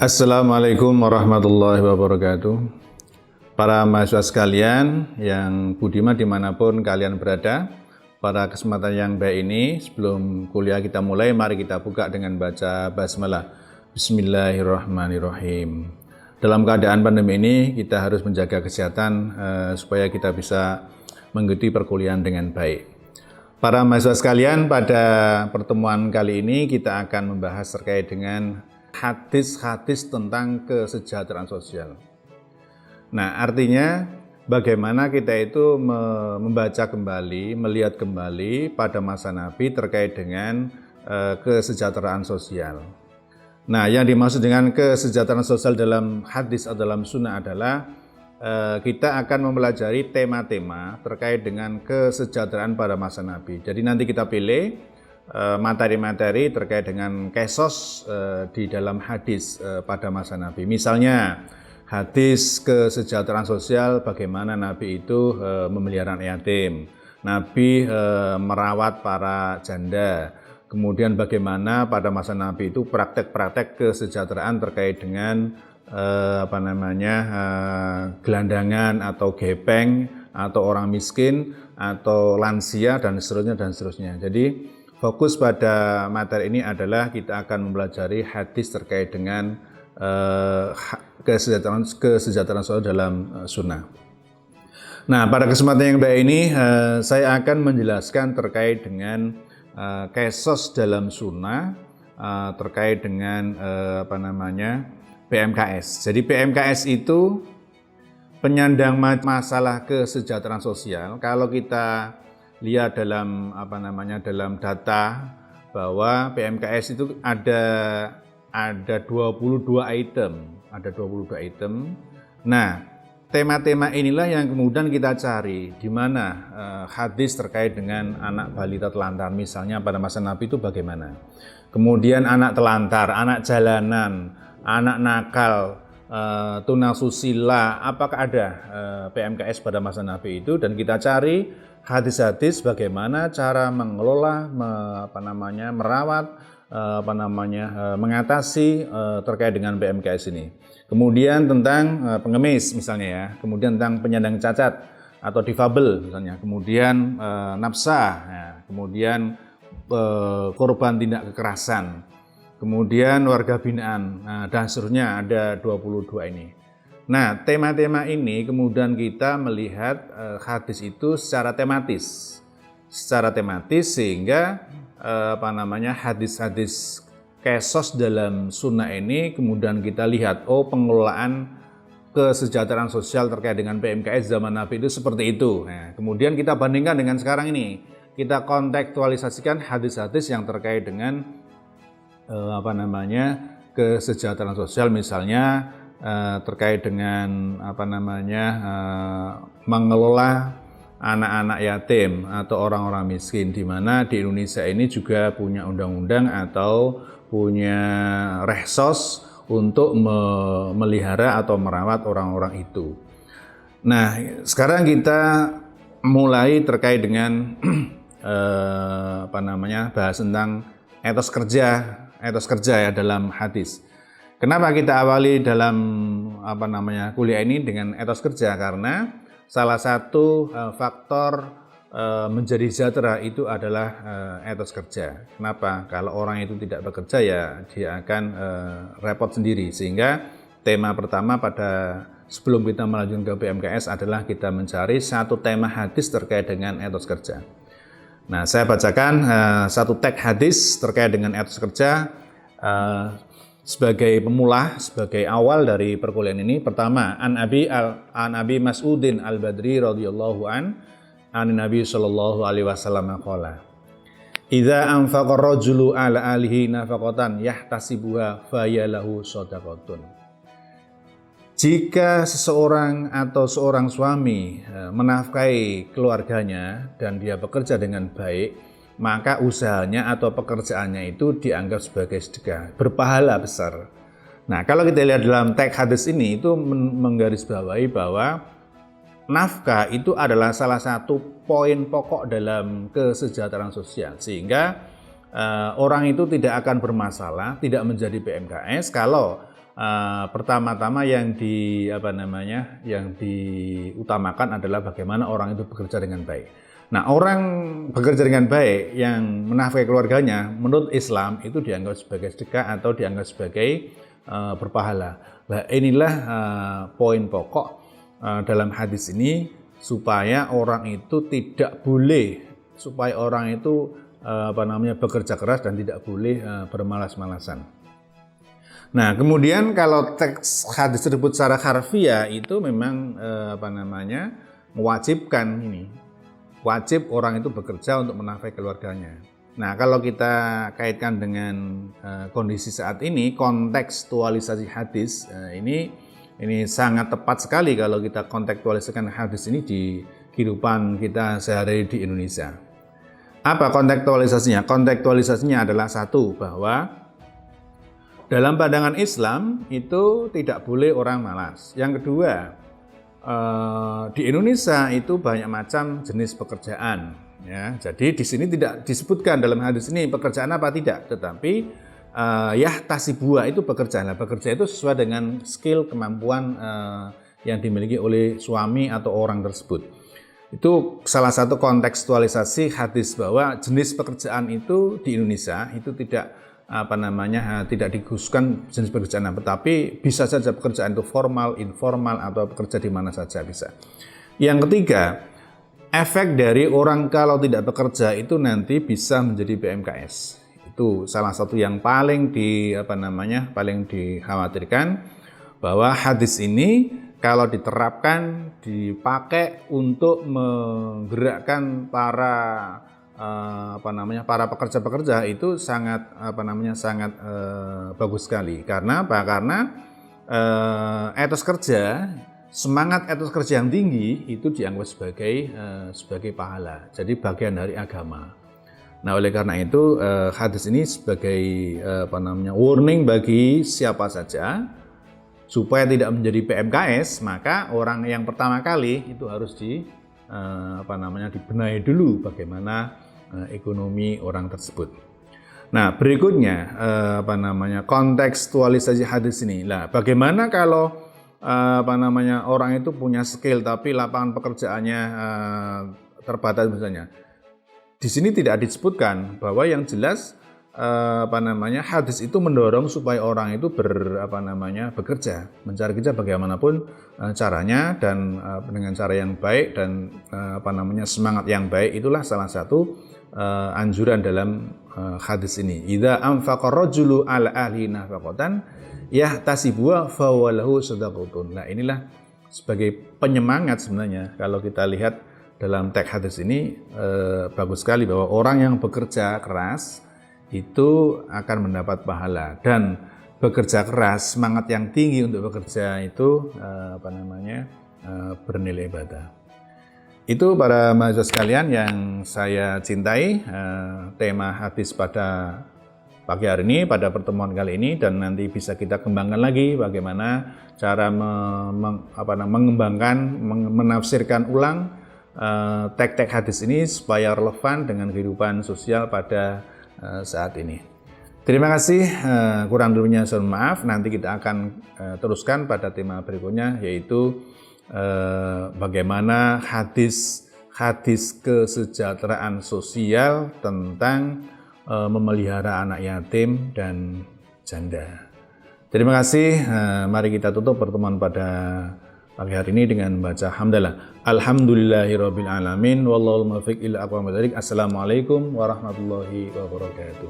Assalamualaikum warahmatullahi wabarakatuh. Para mahasiswa sekalian yang budiman dimanapun kalian berada, pada kesempatan yang baik ini sebelum kuliah kita mulai, mari kita buka dengan baca basmalah. Bismillahirrahmanirrahim. Dalam keadaan pandemi ini kita harus menjaga kesehatan supaya kita bisa mengikuti perkuliahan dengan baik. Para mahasiswa sekalian, pada pertemuan kali ini kita akan membahas terkait dengan hadis-hadis tentang kesejahteraan sosial. Nah, artinya bagaimana kita itu membaca kembali, melihat kembali pada masa Nabi terkait dengan kesejahteraan sosial. Nah, yang dimaksud dengan kesejahteraan sosial dalam hadis atau dalam sunnah adalah kita akan mempelajari tema-tema terkait dengan kesejahteraan pada masa Nabi. Jadi nanti kita pilih materi-materi terkait dengan kesos di dalam hadis pada masa Nabi. Misalnya hadis kesejahteraan sosial, bagaimana Nabi itu memelihara anak yatim, Nabi merawat para janda, kemudian bagaimana pada masa Nabi itu praktek-praktek kesejahteraan terkait dengan gelandangan atau gepeng atau orang miskin atau lansia dan seterusnya. Jadi fokus pada materi ini adalah kita akan mempelajari hadis terkait dengan kesejahteraan sosial dalam sunnah. Nah, pada kesempatan yang baik ini saya akan menjelaskan terkait dengan kesos dalam sunnah terkait dengan PMKS. Jadi PMKS itu penyandang masalah kesejahteraan sosial. Kalau kita lihat dalam dalam data bahwa PMKS itu ada 22 item, Nah, tema-tema inilah yang kemudian kita cari di mana hadis terkait dengan anak balita telantar misalnya pada masa Nabi itu bagaimana. Kemudian anak telantar, anak jalanan, anak nakal, tunasusila, apakah ada PMKS pada masa Nabi itu, dan kita cari hadis-hadis bagaimana cara mengelola, merawat, mengatasi terkait dengan PMKS ini. Kemudian tentang pengemis misalnya ya, kemudian tentang penyandang cacat atau difabel misalnya, kemudian nafsah, ya, kemudian korban tindak kekerasan, kemudian warga binaan, dan seterusnya, ada 22 ini. Nah, tema-tema ini kemudian kita melihat hadis itu secara tematis sehingga hadis-hadis kesos dalam sunnah ini kemudian kita lihat, pengelolaan kesejahteraan sosial terkait dengan PMKS zaman Nabi itu seperti itu. Nah, kemudian kita bandingkan dengan sekarang ini, kita kontekstualisasikan hadis-hadis yang terkait dengan kesejahteraan sosial, misalnya terkait dengan mengelola anak-anak yatim atau orang-orang miskin, di mana di Indonesia ini juga punya undang-undang atau punya rehsos untuk memelihara atau merawat orang-orang itu. Nah, sekarang kita mulai terkait dengan bahas tentang etos kerja ya dalam hadis. Kenapa kita awali dalam kuliah ini dengan etos kerja? Karena salah satu faktor menjadi sejahtera itu adalah etos kerja. Kenapa? Kalau orang itu tidak bekerja ya dia akan repot sendiri. Sehingga tema pertama pada sebelum kita melanjutkan ke PMKS adalah kita mencari satu tema hadis terkait dengan etos kerja. Nah, saya bacakan satu teks hadis terkait dengan etos kerja sebagai pemula, sebagai awal dari perkuliahan ini. Pertama, an Abi Mas'udin al-Badri radhiyallahu an Nabi sallallahu alaihi wasallam qala, idza anfaqa ar-rajulu ala alihi nafaqatan yahtasibuha fayalahu shadaqatun. Jika seseorang atau seorang suami menafkahi keluarganya dan dia bekerja dengan baik, maka usahanya atau pekerjaannya itu dianggap sebagai sedekah, berpahala besar. Nah, kalau kita lihat dalam teks hadis ini itu menggarisbawahi bahwa nafkah itu adalah salah satu poin pokok dalam kesejahteraan sosial, sehingga orang itu tidak akan bermasalah, tidak menjadi PMKS kalau pertama-tama yang diutamakan adalah bagaimana orang itu bekerja dengan baik. Nah, orang bekerja dengan baik yang menafkahi keluarganya menurut Islam itu dianggap sebagai sedekah atau dianggap sebagai berpahala. Nah, inilah poin pokok dalam hadis ini, supaya orang itu bekerja keras dan tidak boleh bermalas-malasan. Nah, kemudian kalau teks hadis tersebut secara harfiah itu memang mewajibkan wajib orang itu bekerja untuk menafkahi keluarganya. Nah, kalau kita kaitkan dengan kondisi saat ini, kontekstualisasi hadis ini sangat tepat sekali kalau kita kontekstualisasikan hadis ini di kehidupan kita sehari-hari di Indonesia. Apa kontekstualisasinya? Kontekstualisasinya adalah satu, bahwa dalam pandangan Islam itu tidak boleh orang malas. Yang kedua, di Indonesia itu banyak macam jenis pekerjaan. Ya, jadi di sini tidak disebutkan dalam hadis ini pekerjaan apa tidak, tetapi tasibua itu bekerja. Nah, bekerja itu sesuai dengan skill, kemampuan yang dimiliki oleh suami atau orang tersebut. Itu salah satu kontekstualisasi hadis, bahwa jenis pekerjaan itu di Indonesia itu tidak dikhususkan jenis pekerjaan, tetapi bisa saja pekerjaan itu formal, informal, atau bekerja di mana saja bisa. Yang ketiga, efek dari orang kalau tidak bekerja itu nanti bisa menjadi PMKS. Itu salah satu yang paling dikhawatirkan, bahwa hadis ini kalau diterapkan, dipakai untuk menggerakkan para pekerja-pekerja itu sangat bagus sekali. Karena apa? Karena semangat etos kerja yang tinggi itu dianggap sebagai pahala. Jadi bagian dari agama. Nah, oleh karena itu hadis ini sebagai warning bagi siapa saja supaya tidak menjadi PMKS, maka orang yang pertama kali itu harus dibenahi dulu bagaimana ekonomi orang tersebut. Nah, berikutnya kontekstualisasi hadis ini. Nah, bagaimana kalau orang itu punya skill tapi lapangan pekerjaannya terbatas misalnya. Di sini tidak disebutkan, bahwa yang jelas hadis itu mendorong supaya orang itu bekerja, mencari kerja bagaimanapun caranya, dan dengan cara yang baik, dan semangat yang baik. Itulah salah satu anjuran dalam hadis ini. Idza anfaqa rajulu ala ahli nafaqatan yahtasibuha fa walahu shadaqatun. Nah, inilah sebagai penyemangat sebenarnya kalau kita lihat dalam teks hadis ini, bagus sekali bahwa orang yang bekerja keras itu akan mendapat pahala, dan bekerja keras, semangat yang tinggi untuk bekerja itu bernilai ibadah. Itu para mahasiswa sekalian yang saya cintai, tema hadis pada pagi hari ini, pada pertemuan kali ini, dan nanti bisa kita kembangkan lagi bagaimana cara mengembangkan, menafsirkan ulang teks-teks hadis ini supaya relevan dengan kehidupan sosial pada saat ini. Terima kasih, kurang lebihnya mohon maaf. Nanti kita akan teruskan pada tema berikutnya, yaitu bagaimana hadis kesejahteraan sosial tentang memelihara anak yatim dan janda. Terima kasih. Mari kita tutup pertemuan pada pagi hari ini dengan membaca hamdalah. Alhamdulillahirabbil alamin wallahul muwaffiq ila aqwamit thoriq. Assalamualaikum warahmatullahi wabarakatuh.